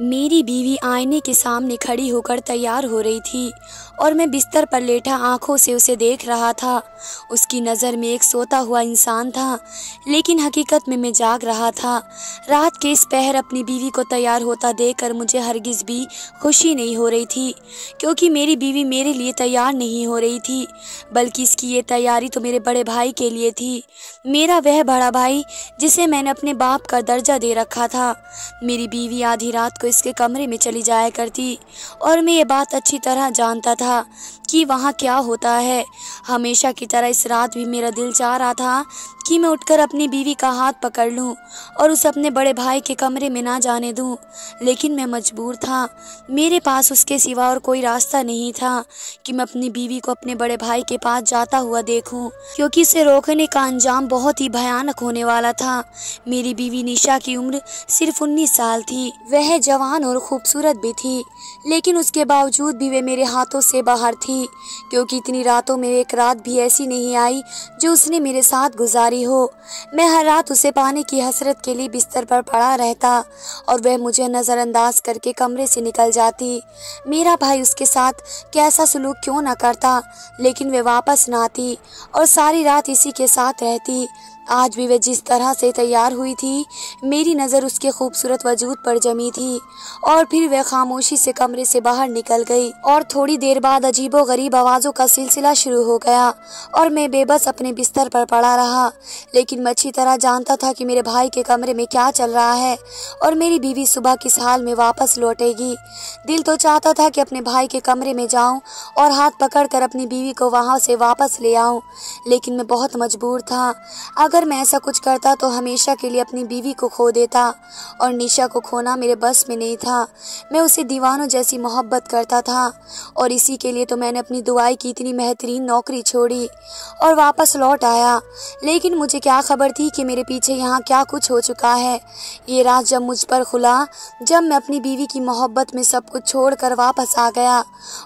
मेरी बीवी आईने के सामने खड़ी होकर तैयार हो रही थी और मैं बिस्तर पर लेटा आंखों से उसे देख रहा था। उसकी नज़र में एक सोता हुआ इंसान था, लेकिन हकीकत में मैं जाग रहा था। रात के इस पहर अपनी बीवी को तैयार होता देखकर मुझे हरगिज़ भी खुशी नहीं हो रही थी, क्योंकि मेरी बीवी मेरे लिए तैयार नहीं हो रही थी, बल्कि इसकी ये तैयारी तो मेरे बड़े भाई के लिए थी। मेरा वह बड़ा भाई जिसे मैंने अपने बाप का दर्जा दे रखा था। मेरी बीवी आधी रात को इसके कमरे में चली जाया करती और मैं ये बात अच्छी तरह जानता था कि वहाँ क्या होता है। हमेशा की तरह इस रात भी मेरा दिल चाह रहा था कि मैं उठकर अपनी बीवी का हाथ पकड़ लूं और उसे अपने बड़े भाई के कमरे में ना जाने दूं, लेकिन मैं मजबूर था। मेरे पास उसके सिवा और कोई रास्ता नहीं था कि मैं अपनी बीवी को अपने बड़े भाई के पास जाता हुआ देखूं, क्योंकि इसे रोकने का अंजाम बहुत ही भयानक होने वाला था। मेरी बीवी निशा की उम्र सिर्फ 19 साल थी। वह जवान और खूबसूरत भी थी, लेकिन उसके बावजूद भी वे मेरे हाथों से बाहर थी, क्योंकि इतनी रातों में एक रात भी ऐसी नहीं आई जो उसने मेरे साथ गुजारी हो। मैं हर रात उसे पाने की हसरत के लिए बिस्तर पर पड़ा रहता और वह मुझे नज़रअंदाज करके कमरे से निकल जाती। मेरा भाई उसके साथ कैसा सलूक क्यों न करता, लेकिन वे वापस न आती और सारी रात इसी के साथ रहती। आज भी वह जिस तरह से तैयार हुई थी, मेरी नज़र उसके खूबसूरत वजूद पर जमी थी और फिर वह खामोशी से कमरे से बाहर निकल गई और थोड़ी देर बाद अजीबोगरीब आवाज़ों का सिलसिला शुरू हो गया और मैं बेबस अपने बिस्तर पर पड़ा रहा। लेकिन मैं अच्छी तरह जानता था कि मेरे भाई के कमरे में क्या चल रहा है और मेरी बीवी सुबह किस हाल में वापस लौटेगी। दिल तो चाहता था कि अपने भाई के कमरे में जाऊं और हाथ पकड़कर अपनी बीवी को वहां से वापस ले आऊं, लेकिन मैं बहुत मजबूर था। अगर मैं ऐसा कुछ करता तो हमेशा के लिए अपनी बीवी को खो देता और निशा को खोना मेरे बस में नहीं था। मैं उसे दीवानों जैसी मोहब्बत करता था और इसी के लिए तो मैंने अपनी दुआई की इतनी बेहतरीन नौकरी छोड़ी और वापस लौट आया। लेकिन मुझे क्या खबर थी कि मेरे पीछे यहाँ क्या कुछ हो चुका है। ये राज जब मुझ पर खुला, जब मैं अपनी बीवी की मोहब्बत में सब कुछ छोड़कर वापस आ गया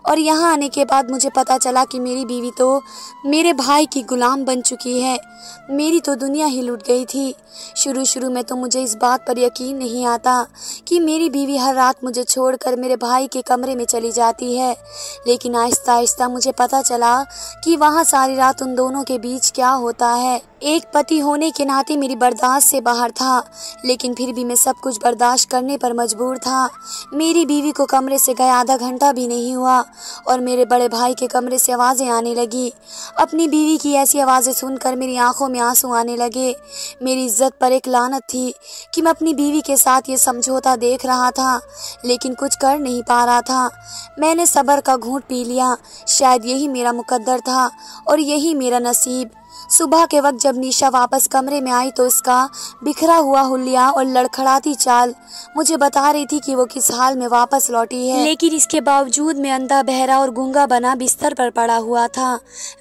और यहाँ आने के बाद मुझे पता चला कि मेरी बीवी तो मेरे भाई की गुलाम बन चुकी है। मेरी तो दुनिया ही लुट गई थी। शुरू में तो मुझे इस बात पर यकीन नहीं आता कि मेरी बीवी हर रात मुझे छोड़कर मेरे भाई के कमरे में चली जाती है, लेकिन आहिस्ता आहिस्ता मुझे पता चला कि वहाँ सारी रात उन दोनों के बीच क्या होता है। एक पति होने के नाते मेरी बर्दाश्त से बाहर था, लेकिन फिर भी मैं सब कुछ बर्दाश्त करने पर मजबूर था। मेरी बीवी को कमरे से गए आधा घंटा भी नहीं हुआ और मेरे बड़े भाई के कमरे से आवाज़ें आने लगी। अपनी बीवी की ऐसी आवाज़ें सुनकर मेरी आंखों में आंसू आने लगे। मेरी इज्जत पर एक लानत थी कि मैं अपनी बीवी के साथ ये समझौता देख रहा था, लेकिन कुछ कर नहीं पा रहा था। मैंने सब्र का घूंट पी लिया। शायद यही मेरा मुकद्दर था और यही मेरा नसीब। सुबह के वक्त जब निशा वापस कमरे में आई तो उसका बिखरा हुआ हुलिया और लड़खड़ाती चाल मुझे बता रही थी कि वो किस हाल में वापस लौटी है, लेकिन इसके बावजूद मैं अंधा बहरा और गूंगा बना बिस्तर पर पड़ा हुआ था।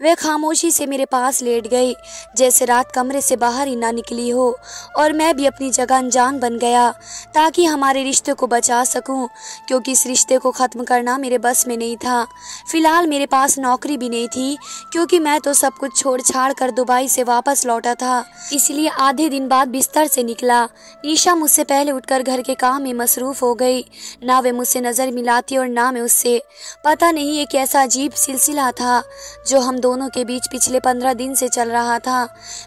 वह खामोशी से मेरे पास लेट गई, जैसे रात कमरे से बाहर ही ना निकली हो और मैं भी अपनी जगह अनजान बन गया ताकि हमारे रिश्ते को बचा सकूं, क्योंकि इस रिश्ते को ख़त्म करना मेरे बस में नहीं था। फिलहाल मेरे पास नौकरी भी नहीं थी, क्योंकि मैं तो सब कुछ छोड़ छाड़ कर दुबई से वापस लौटा था, इसलिए आधे दिन बाद बिस्तर से निकला। निशा मुझसे पहले उठकर घर के काम में मसरूफ हो गई। ना वे मुझसे नज़र मिलाती और ना मैं उससे। पता नहीं ये कैसा अजीब सिलसिला था जो हम दोनों के बीच पिछले 15 दिन से चल रहा था।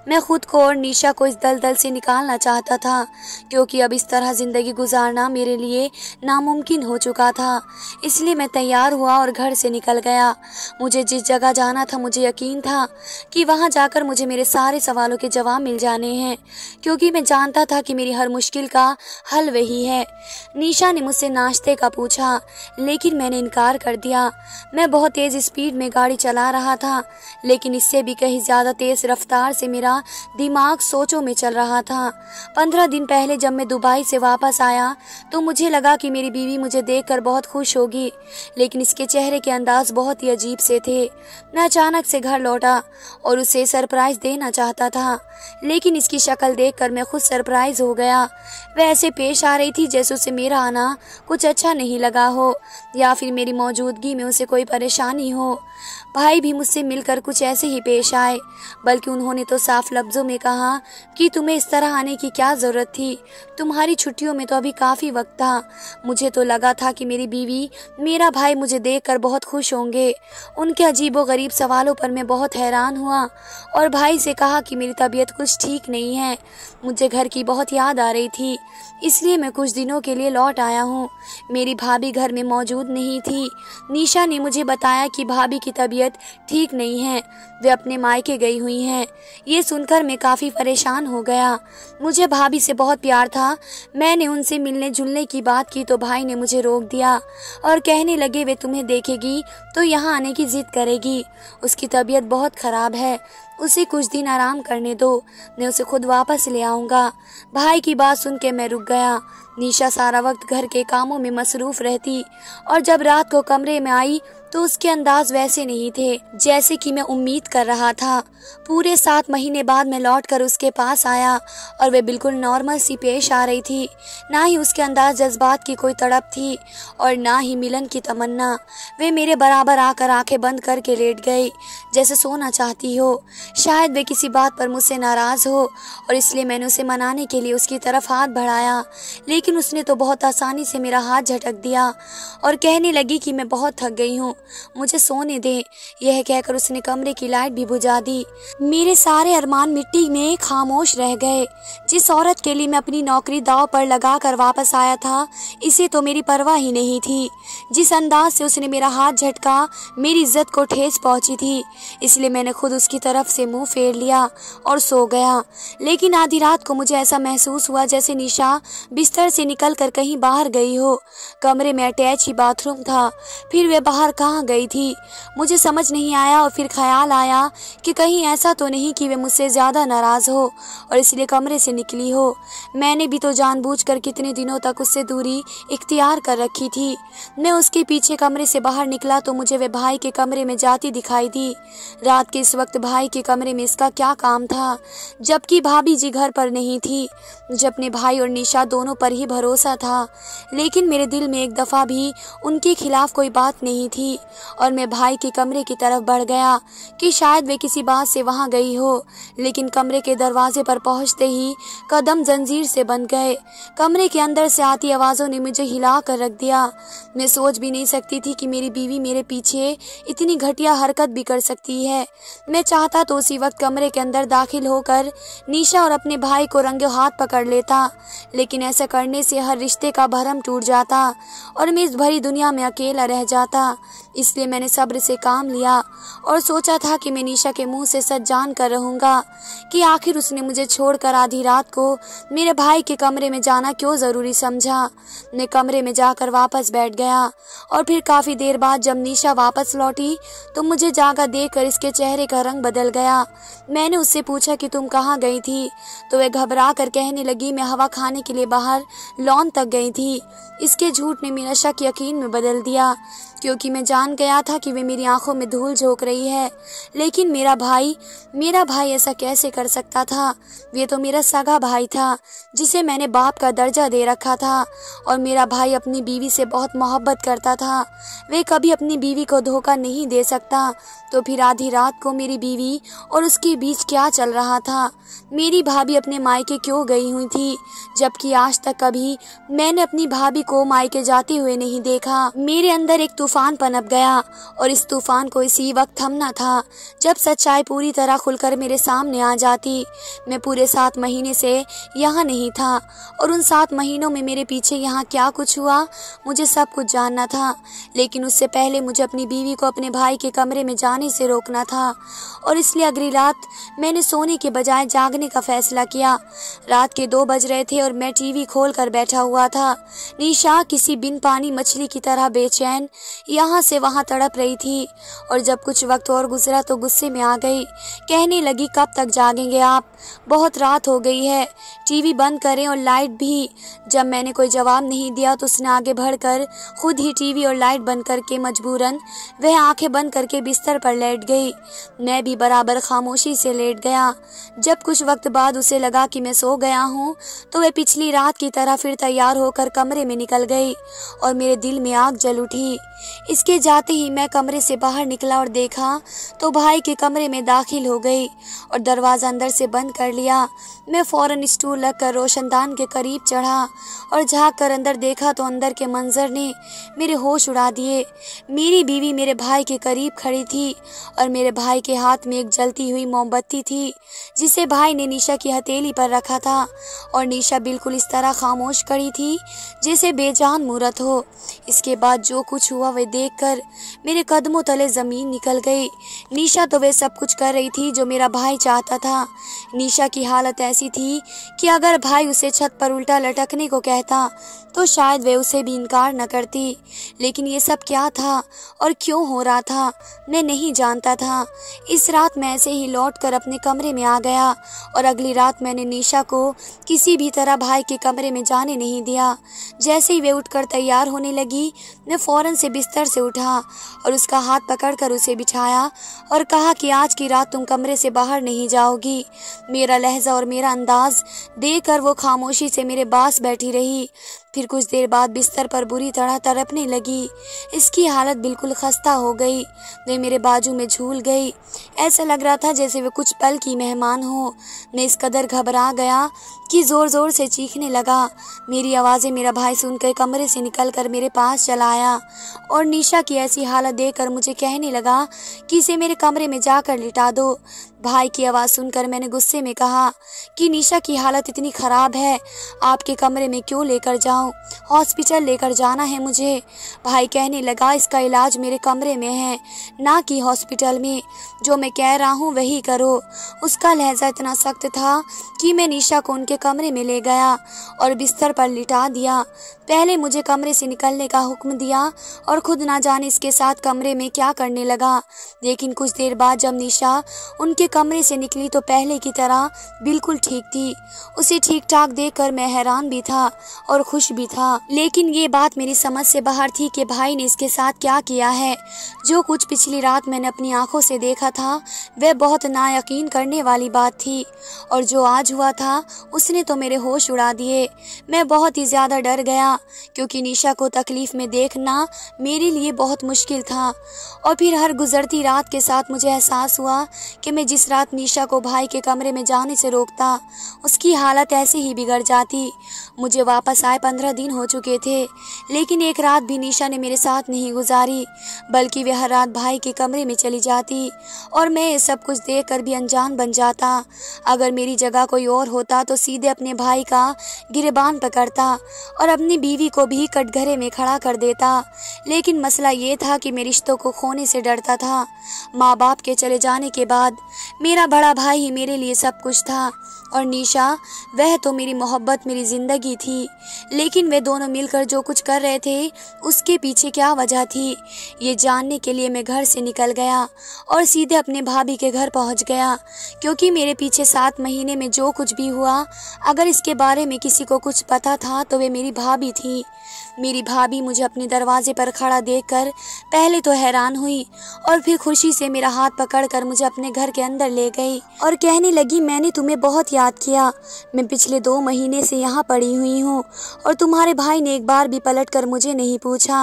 मैं खुद को और निशा को इस दलदल से निकालना चाहता था, क्योंकि अब इस तरह ज़िंदगी गुजारना मेरे लिए नामुमकिन हो चुका था। इसलिए मैं तैयार हुआ और घर से निकल गया। मुझे जिस जगह जाना था मुझे यकीन था कि वहाँ जाकर मुझे मेरे सारे सवालों के जवाब मिल जाने हैं, क्योंकि मैं जानता था कि मेरी हर मुश्किल का हल वही है। निशा ने मुझसे नाश्ते का पूछा, लेकिन मैंने इनकार कर दिया। मैं बहुत तेज़ स्पीड में गाड़ी चला रहा था, लेकिन इससे भी कहीं ज़्यादा तेज़ रफ्तार से मेरा दिमाग सोचों में चल रहा था। 15 दिन पहले जब मैं दुबई से वापस आया तो मुझे लगा कि मेरी बीवी मुझे देखकर बहुत खुश होगी, लेकिन इसके चेहरे के अंदाज बहुत ही अजीब से थे। मैं अचानक से घर लौटा और उसे सर सरप्राइज देना चाहता था, लेकिन इसकी शक्ल देखकर मैं खुद सरप्राइज हो गया। वह ऐसे पेश आ रही थी जैसे उसे मेरा आना कुछ अच्छा नहीं लगा हो या फिर मेरी मौजूदगी में उसे कोई परेशानी हो। भाई भी मुझसे मिलकर कुछ ऐसे ही पेश आए, बल्कि उन्होंने तो साफ लफ्ज़ों में कहा कि तुम्हें इस तरह आने की क्या ज़रूरत थी, तुम्हारी छुट्टियों में तो अभी काफ़ी वक्त था। मुझे तो लगा था कि मेरी बीवी, मेरा भाई मुझे देखकर बहुत खुश होंगे। उनके अजीबोगरीब सवालों पर मैं बहुत हैरान हुआ और भाई से कहा कि मेरी तबीयत कुछ ठीक नहीं है, मुझे घर की बहुत याद आ रही थी, इसलिए मैं कुछ दिनों के लिए लौट आया हूँ। मेरी भाभी घर में मौजूद नहीं थी। निशा ने मुझे बताया कि भाभी की तबीयत ठीक नहीं है, वे अपने मायके गई हुई हैं। ये सुनकर मैं काफ़ी परेशान हो गया। मुझे भाभी से बहुत प्यार था। मैंने उनसे मिलने जुलने की बात की तो भाई ने मुझे रोक दिया और कहने लगे वे तुम्हें देखेगी तो यहाँ आने की जिद करेगी, उसकी तबीयत बहुत ख़राब है, उसे कुछ दिन आराम करने दो, मैं उसे खुद वापस ले आऊँगा। भाई की बात सुन के मैं रुक गया। निशा सारा वक्त घर के कामों में मसरूफ़ रहती और जब रात को कमरे में आई तो उसके अंदाज वैसे नहीं थे जैसे कि मैं उम्मीद कर रहा था। पूरे 7 महीने बाद मैं लौटकर उसके पास आया और वे बिल्कुल नॉर्मल सी पेश आ रही थी। ना ही उसके अंदाज जज्बात की कोई तड़प थी और ना ही मिलन की तमन्ना। वे मेरे बराबर आकर आंखें बंद करके लेट गई जैसे सोना चाहती हो। शायद वे किसी बात पर मुझसे नाराज़ हो और इसलिए मैंने उसे मनाने के लिए उसकी तरफ हाथ बढ़ाया, लेकिन उसने तो बहुत आसानी से मेरा हाथ झटक दिया और कहने लगी कि मैं बहुत थक गई हूँ, मुझे सोने दे। यह कहकर उसने कमरे की लाइट भी बुझा दी। मेरे सारे अरमान मिट्टी में खामोश रह गए। जिस औरत के लिए मैं अपनी नौकरी दांव पर लगाकर वापस आया था, इसे तो मेरी परवाह ही नहीं थी। जिस अंदाज से उसने मेरा हाथ झटका, मेरी इज्जत को ठेस पहुंची थी, इसलिए मैंने खुद उसकी तरफ से मुंह फेर लिया और सो गया। लेकिन आधी रात को मुझे ऐसा महसूस हुआ जैसे निशा बिस्तर से निकलकर कहीं बाहर गई हो। कमरे में अटैच ही बाथरूम था, फिर वे बाहर कहाँ गई थी मुझे समझ नहीं आया और फिर ख्याल आया कि कहीं ऐसा तो नहीं कि वे मुझसे ज़्यादा नाराज़ हो और इसलिए कमरे से निकली हो। मैंने भी तो जानबूझकर कितने दिनों तक उससे दूरी इख्तियार कर रखी थी। मैं उसके पीछे कमरे से बाहर निकला तो मुझे वे भाई के कमरे में जाती दिखाई दी। रात के इस वक्त भाई के कमरे में इसका क्या काम था, जबकि भाभी जी घर पर नहीं थी। मुझे अपने भाई और निशा दोनों पर ही भरोसा था, लेकिन मेरे दिल में एक दफ़ा भी उनके खिलाफ कोई बात नहीं थी और मैं भाई के कमरे की तरफ बढ़ गया कि शायद वे किसी बात से वहां गई हो, लेकिन कमरे के दरवाजे पर पहुंचते ही कदम जंजीर से बंध गए। कमरे के अंदर से आती आवाज़ों ने मुझे हिला कर रख दिया। मैं सोच भी नहीं सकती थी कि मेरी बीवी मेरे पीछे इतनी घटिया हरकत भी कर सकती है। मैं चाहता तो उसी वक्त कमरे के अंदर दाखिल होकर निशा और अपने भाई को रंगे हाथ पकड़ लेता, लेकिन ऐसा करने से हर रिश्ते का भरम टूट जाता और मैं इस भरी दुनिया में अकेला रह जाता। इसलिए मैंने सब्र से काम लिया और सोचा था कि मैं निशा के मुंह से सच जान कर रहूँगा कि आखिर उसने मुझे छोड़कर आधी रात को मेरे भाई के कमरे में जाना क्यों ज़रूरी समझा। मैं कमरे में जाकर वापस बैठ गया और फिर काफ़ी देर बाद जब निशा वापस लौटी तो मुझे जागा देखकर इसके चेहरे का रंग बदल गया। मैंने उससे पूछा कि तुम कहाँ गई थी, तो वह घबरा कर कहने लगी मैं हवा खाने के लिए बाहर लॉन तक गई थी। इसके झूठ ने मेरा शक यकीन में बदल दिया, क्योंकि मैं जान गया था कि वे मेरी आंखों में धूल झोंक रही है। लेकिन मेरा भाई ऐसा कैसे कर सकता था? वे तो मेरा सगा भाई था जिसे मैंने बाप का दर्जा दे रखा था और मेरा भाई अपनी बीवी से बहुत मोहब्बत करता था। वे कभी अपनी बीवी को धोखा नहीं दे सकता, तो फिर आधी रात को मेरी बीवी और उसके बीच क्या चल रहा था? मेरी भाभी अपने मायके क्यों गई हुई थी, जबकि आज तक कभी मैंने अपनी भाभी को मायके जाते हुए नहीं देखा। मेरे अंदर एक तूफान पनप गया और इस तूफान को इसी वक्त थमना था जब सच्चाई पूरी तरह खुलकर मेरे सामने आ जाती। मैं पूरे 7 महीने से यहाँ नहीं था और उन 7 महीनों में मेरे पीछे यहाँ क्या कुछ हुआ मुझे सब कुछ जानना था, लेकिन उससे पहले मुझे अपनी बीवी को अपने भाई के कमरे में जाने से रोकना था और इसलिए अगली रात मैंने सोने के बजाय जागने का फैसला किया। रात के 2 बज रहे थे और मैं टीवी खोल कर बैठा हुआ था। निशा किसी बिन पानी मछली की तरह बेचैन यहाँ से वहाँ तड़प रही थी और जब कुछ वक्त और गुजरा तो गुस्से में आ गई। कहने लगी कब तक जागेंगे आप, बहुत रात हो गई है, टीवी बंद करें और लाइट भी। जब मैंने कोई जवाब नहीं दिया तो उसने आगे बढ़कर खुद ही टीवी टीवी और लाइट बंद करके मजबूरन वह आंखें बंद करके बिस्तर पर लेट गई। मैं भी बराबर खामोशी से लेट गया। जब कुछ वक्त बाद उसे लगा कि मैं सो गया हूँ तो वह पिछली रात की तरह फिर तैयार होकर कमरे में निकल गई और मेरे दिल में आग जल उठी। इसके जाते ही मैं कमरे से बाहर निकला और देखा तो भाई के कमरे में दाखिल हो गई और दरवाज़ा अंदर से बंद कर लिया। मैं फौरन स्टूल लगकर रोशनदान के करीब चढ़ा और झांक कर अंदर देखा तो अंदर के मंजर ने मेरे होश उड़ा दिए। मेरी बीवी मेरे भाई के करीब खड़ी थी और मेरे भाई के हाथ में एक जलती हुई मोमबत्ती थी जिसे भाई ने निशा की हथेली पर रखा था और निशा बिल्कुल इस तरह खामोश खड़ी थी जैसे बेजान मूरत हो। इसके बाद जो कुछ हुआ वह देखकर मेरे कदमों तले ज़मीन निकल गई। निशा तो वह सब कुछ कर रही थी जो मेरा भाई चाहता था। निशा की हालत ऐसी थी कि अगर भाई उसे छत पर उल्टा लटकने को कहता तो शायद वे उसे भी इनकार न करती। लेकिन ये सब क्या था और क्यों हो रहा था मैं नहीं जानता था। इस रात मैं ऐसे ही लौटकर अपने कमरे में आ गया और अगली रात मैंने निशा को किसी भी तरह भाई के कमरे में जाने नहीं दिया। जैसे ही वे उठकर तैयार होने लगी मैं फौरन से बिस्तर से उठा और उसका हाथ पकड़कर उसे बिठाया और कहा कि आज की रात तुम कमरे से बाहर नहीं जाओगी। मेरा लहजा और मेरा अंदाज देखकर वो खामोशी से मेरे पास बैठी रही। फिर कुछ देर बाद बिस्तर पर बुरी तरह तड़पने लगी। इसकी हालत बिल्कुल खस्ता हो गई। वे मेरे बाजू में झूल गई। ऐसा लग रहा था जैसे वे कुछ पल की मेहमान हो। मैं इस कदर घबरा गया कि ज़ोर ज़ोर से चीखने लगा। मेरी आवाज़ें मेरा भाई सुनकर कमरे से निकलकर मेरे पास चला आया और निशा की ऐसी हालत देखकर मुझे कहने लगा कि इसे मेरे कमरे में जाकर लिटा दो। भाई की आवाज़ सुनकर मैंने गुस्से में कहा कि निशा की हालत इतनी ख़राब है, आपके कमरे में क्यों लेकर जाऊं? हॉस्पिटल लेकर जाना है मुझे। भाई कहने लगा इसका इलाज मेरे कमरे में है, ना कि हॉस्पिटल में। जो मैं कह रहा हूँ वही करो। उसका लहजा इतना सख्त था कि मैं निशा को उनके कमरे में ले गया और बिस्तर पर लिटा दिया। पहले मुझे कमरे से निकलने का हुक्म दिया और खुद ना जाने इसके साथ कमरे में क्या करने लगा। लेकिन कुछ देर बाद जब निशा उनके कमरे से निकली तो पहले की तरह बिल्कुल ठीक थी। उसे ठीक ठाक देखकर मैं हैरान भी था और खुश भी था। लेकिन ये बात मेरी समझ से बाहर थी कि भाई ने इसके साथ क्या किया है। जो कुछ पिछली रात मैंने अपनी आंखों से देखा था वह बहुत नायकीन करने वाली बात थी और जो आज हुआ था उसने तो मेरे होश उड़ा दिए। मैं बहुत ही ज़्यादा डर गया क्योंकि निशा को तकलीफ में देखना मेरे लिए बहुत मुश्किल था। और फिर हर गुजरती रात के साथ मुझे एहसास हुआ कि मैं जिस रात निशा को भाई के कमरे में जाने से रोकता उसकी हालत ऐसे ही बिगड़ जाती। मुझे वापस आए 15 दिन हो चुके थे, लेकिन एक रात भी निशा ने मेरे साथ नहीं गुजारी, बल्कि वह हर रात भाई के कमरे में चली जाती और मैं ये सब कुछ देखकर भी अनजान बन जाता। अगर मेरी जगह कोई और होता तो सीधे अपने भाई का गिरबान पकड़ता और अपनी बीवी को भी कटघरे में खड़ा कर देता। लेकिन मसला ये था कि मैं रिश्तों को खोने से डरता था। माँ बाप के चले जाने के बाद मेरा बड़ा भाई ही मेरे लिए सब कुछ था और निशा वह तो मेरी मोहब्बत, मेरी ज़िंदगी थी। लेकिन वे दोनों मिलकर जो कुछ कर रहे थे उसके पीछे क्या वजह थी, ये जानने के लिए मैं घर से निकल गया और सीधे अपने भाभी के घर पहुंच गया। क्योंकि मेरे पीछे 7 महीने में जो कुछ भी हुआ, अगर इसके बारे में किसी को कुछ पता था तो वे मेरी भाभी थी। मेरी भाभी मुझे अपने दरवाजे पर खड़ा देखकर पहले तो हैरान हुई और फिर खुशी से मेरा हाथ पकड़कर मुझे अपने घर के अंदर ले गई और कहने लगी, मैंने तुम्हें बहुत याद किया। मैं पिछले 2 महीने से यहाँ पड़ी हुई हूँ और तुम्हारे भाई ने एक बार भी पलटकर मुझे नहीं पूछा।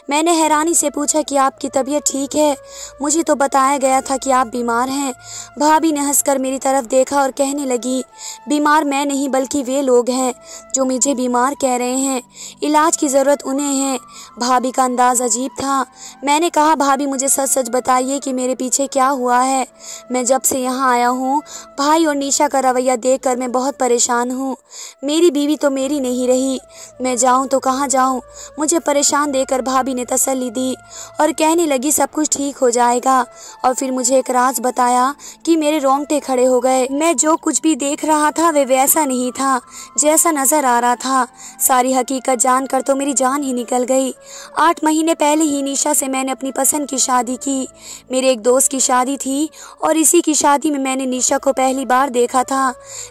मैंने हैरानी से पूछा कि आपकी तबीयत ठीक है? मुझे तो बताया गया था कि आप बीमार हैं। भाभी ने हंसकर मेरी तरफ देखा और कहने लगी, बीमार मैं नहीं बल्कि वे लोग हैं जो मुझे बीमार कह रहे हैं। इलाज की ज़रूरत उन्हें है। भाभी का अंदाज़ अजीब था। मैंने कहा, भाभी मुझे सच सच बताइए कि मेरे पीछे क्या हुआ है। मैं जब से यहाँ आया हूँ भाई और निशा का रवैया देखकर मैं बहुत परेशान हूँ। मेरी बीवी तो मेरी नहीं रही, मैं जाऊँ तो कहाँ जाऊँ? मुझे परेशान देखकर भाभी ने तसल्ली दी और कहने लगी, सब कुछ ठीक हो जाएगा। और फिर मुझे एक राज बताया कि मेरे रोंगटे खड़े हो गए। मैं जो कुछ भी देख रहा था वे वैसा नहीं था जैसा नजर आ रहा था। सारी हकीकत जानकर तो मेरी जान ही निकल गई। 8 महीने पहले ही निशा से मैंने अपनी पसंद की शादी की। मेरे एक दोस्त की शादी थी और इसी की शादी में मैंने निशा को पहली बार देखा था।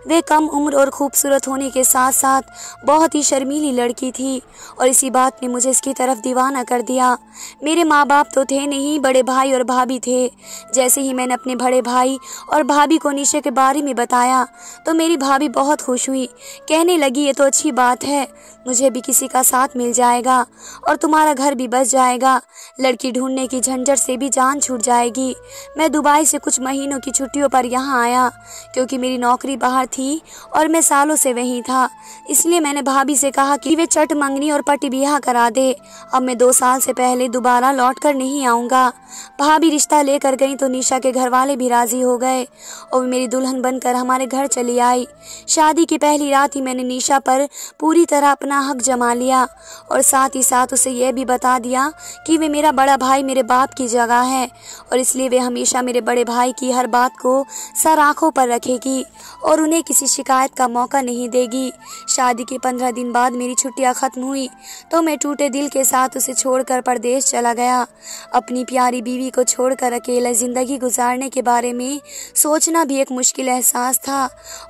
वे कम उम्र और खूबसूरत होने के साथ साथ बहुत ही शर्मीली लड़की थी और इसी बात ने मुझे इसकी तरफ दीवाना कर दिया। मेरे माँ बाप तो थे नहीं, बड़े भाई और भाभी थे। जैसे ही मैंने अपने बड़े भाई और भाभी को निशा के बारे में बताया तो मेरी भाभी बहुत खुश हुई। कहने लगी, ये तो अच्छी बात है, मुझे भी किसी का साथ मिल जाएगा और तुम्हारा घर भी बस जाएगा। लड़की ढूंढने की झंझट से भी जान छूट जाएगी। मैं दुबई से कुछ महीनों की छुट्टियों पर यहाँ आया क्योंकि मेरी नौकरी बाहर थी और मैं सालों से वहीं था। इसलिए मैंने भाभी से कहा कि वे चट मंगनी और पटी ब्याह करा दे। अब मैं 2 साल से पहले दोबारा लौट कर नहीं आऊँगा। भाभी रिश्ता लेकर गई तो निशा के घर वाले भी राजी हो गए और वे मेरी दुल्हन बनकर हमारे घर चली आई। शादी की पहली रात ही मैंने निशा पर पूरी तरह अपना हक जमा लिया और साथ ही साथ उसे यह भी बता दिया कि वे मेरा बड़ा भाई मेरे बाप की जगह है और इसलिए वे हमेशा मेरे बड़े भाई की हर बात को सर आंखों पर रखेगी और उन्हें किसी शिकायत का मौका नहीं देगी। शादी के 15 दिन बाद मेरी छुट्टियां खत्म हुई तो मैं टूटे दिल के साथ उसे छोड़कर परदेश चला गया। अपनी प्यारी बीवी को छोड़कर अकेला जिंदगी गुजारने के बारे में सोचना भी एक मुश्किल एहसास था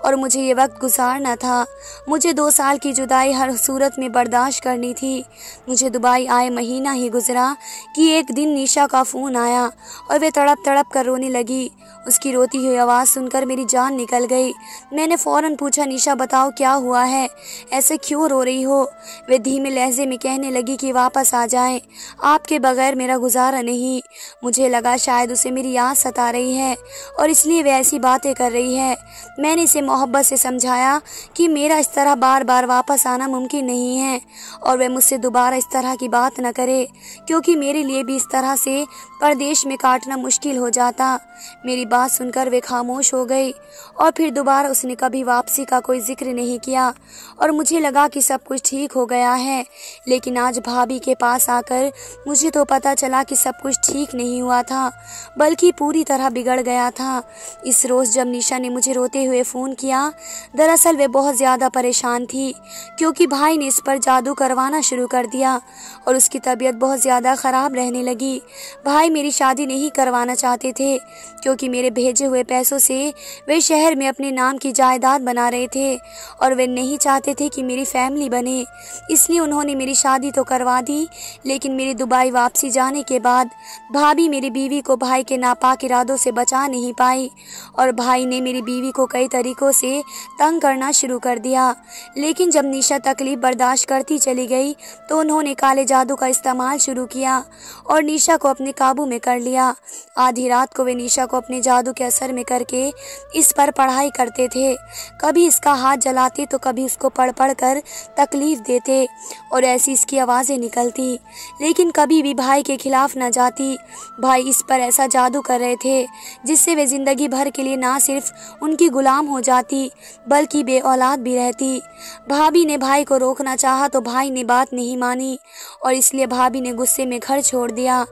और मुझे ये वक्त गुजारना था। मुझे 2 साल की जुदाई हर सूरत में बर्दाश्त करनी थी। मुझे दुबई आए महीना ही गुजरा कि एक दिन निशा का फ़ोन आया और वे तड़प तड़प कर रोने लगी। उसकी रोती हुई आवाज़ सुनकर मेरी जान निकल गई। मैंने फ़ौरन पूछा, निशा बताओ क्या हुआ है, ऐसे क्यों रो रही हो? वे धीमे लहजे में कहने लगी कि वापस आ जाएं, आपके बगैर मेरा गुजारा नहीं। मुझे लगा शायद उसे मेरी याद सता रही है और इसलिए वे ऐसी बातें कर रही है। मैंने इसे मोहब्बत से समझाया कि मेरा इस तरह बार बार वापस आना मुमकिन नहीं है और वह मुझसे दोबारा इस तरह की बात न करे क्योंकि मेरे लिए भी इस तरह से परदेश में काटना मुश्किल हो जाता। मेरी बात सुनकर वे खामोश हो गई और फिर दोबारा उसने कभी वापसी का कोई जिक्र नहीं किया और मुझे लगा कि सब कुछ ठीक हो गया है। लेकिन आज भाभी के पास आकर मुझे तो पता चला कि सब कुछ ठीक नहीं हुआ था बल्कि पूरी तरह बिगड़ गया था। इस रोज़ जब निशा ने मुझे रोते हुए फ़ोन किया, दरअसल वे बहुत ज़्यादा परेशान थी क्योंकि भाई ने इस पर जादू करवाना शुरू कर दिया और उसकी तबीयत बहुत ज़्यादा ख़राब रहने लगी। भाई मेरी शादी नहीं करवाना चाहते थे क्योंकि मेरे भेजे हुए पैसों से वे शहर में अपने नाम की जायदाद बना रहे थे और वे नहीं चाहते थे कि मेरी फैमिली बने। इसलिए उन्होंने मेरी शादी तो करवा दी, लेकिन मेरी दुबई वापसी जाने के बाद भाभी मेरी बीवी को भाई के नापाक इरादों से बचा नहीं पाई और भाई ने मेरी बीवी को कई तरीकों से तंग करना शुरू कर दिया। लेकिन जब निशा तकलीफ बर्दाश्त करती चली गई तो उन्होंने काले जादू का इस्तेमाल शुरू किया और निशा को अपने काबू में कर लिया। आधी रात को वे निशा को अपने जादू के असर में करके इस पर पढ़ाई करते थे। कभी इसका हाथ जलाते तो कभी उसको पढ़ पढ़ कर तकलीफ देते और ऐसी इसकी आवाज़ें निकलती, लेकिन कभी भी भाई के खिलाफ न जाती। भाई इस पर ऐसा जादू कर रहे थे जिससे वे ज़िंदगी भर के लिए ना सिर्फ उनकी गुलाम हो जाती बल्कि बे औलाद भी रहती। भाभी ने भाई को रोकना चाहा तो भाई ने बात नहीं मानी और इसलिए भाभी ने गुस्से में घर छोड़ दिया।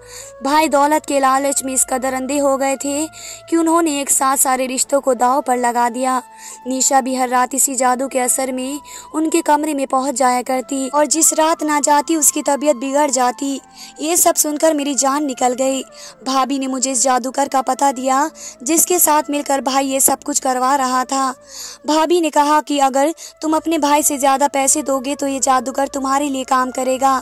भाई दौलत के लालच में इस कदर अंधे हो गए थे कि उन्होंने एक साथ सारे रिश्तों को दांव पर लगा दिया। निशा भी हर रात इसी जादू के असर में उनके कमरे में पहुंच जाया करती और जिस रात ना जाती उसकी तबीयत बिगड़ जाती। ये सब सुनकर मेरी जान निकल गई। भाभी ने मुझे इस जादूगर का पता दिया जिसके साथ मिलकर भाई ये सब कुछ करवा रहा था। भाभी ने कहा कि अगर तुम अपने भाई से ज़्यादा पैसे दोगे तो ये जादूगर तुम्हारे लिए काम करेगा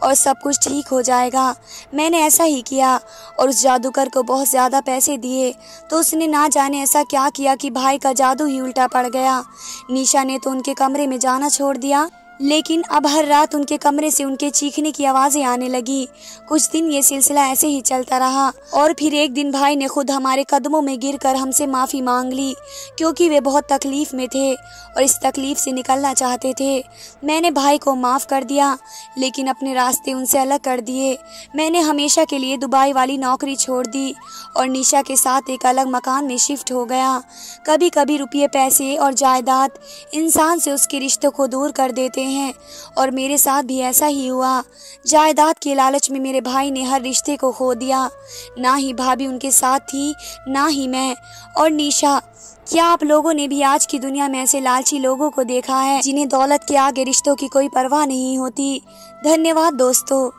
और सब कुछ ठीक हो जाएगा। मैंने ऐसा ही किया और उस जादूगर को बहुत ज़्यादा पैसे दिए तो उसने ना जाने ऐसा क्या किया कि भाई का जादू ही उल्टा पड़ गया। निशा ने तो उनके कमरे में जाना छोड़ दिया, लेकिन अब हर रात उनके कमरे से उनके चीखने की आवाज़ें आने लगी। कुछ दिन ये सिलसिला ऐसे ही चलता रहा और फिर एक दिन भाई ने खुद हमारे कदमों में गिरकर हमसे माफ़ी मांग ली क्योंकि वे बहुत तकलीफ़ में थे और इस तकलीफ़ से निकलना चाहते थे। मैंने भाई को माफ़ कर दिया लेकिन अपने रास्ते उनसे अलग कर दिए। मैंने हमेशा के लिए दुबई वाली नौकरी छोड़ दी और निशा के साथ एक अलग मकान में शिफ्ट हो गया। कभी कभी रुपये, पैसे और जायदाद इंसान से उसके रिश्तों को दूर कर देते हैं और मेरे साथ भी ऐसा ही हुआ। जायदाद के लालच में मेरे भाई ने हर रिश्ते को खो दिया। ना ही भाभी उनके साथ थी, ना ही मैं और निशा। क्या आप लोगों ने भी आज की दुनिया में ऐसे लालची लोगों को देखा है जिन्हें दौलत के आगे रिश्तों की कोई परवाह नहीं होती? धन्यवाद दोस्तों।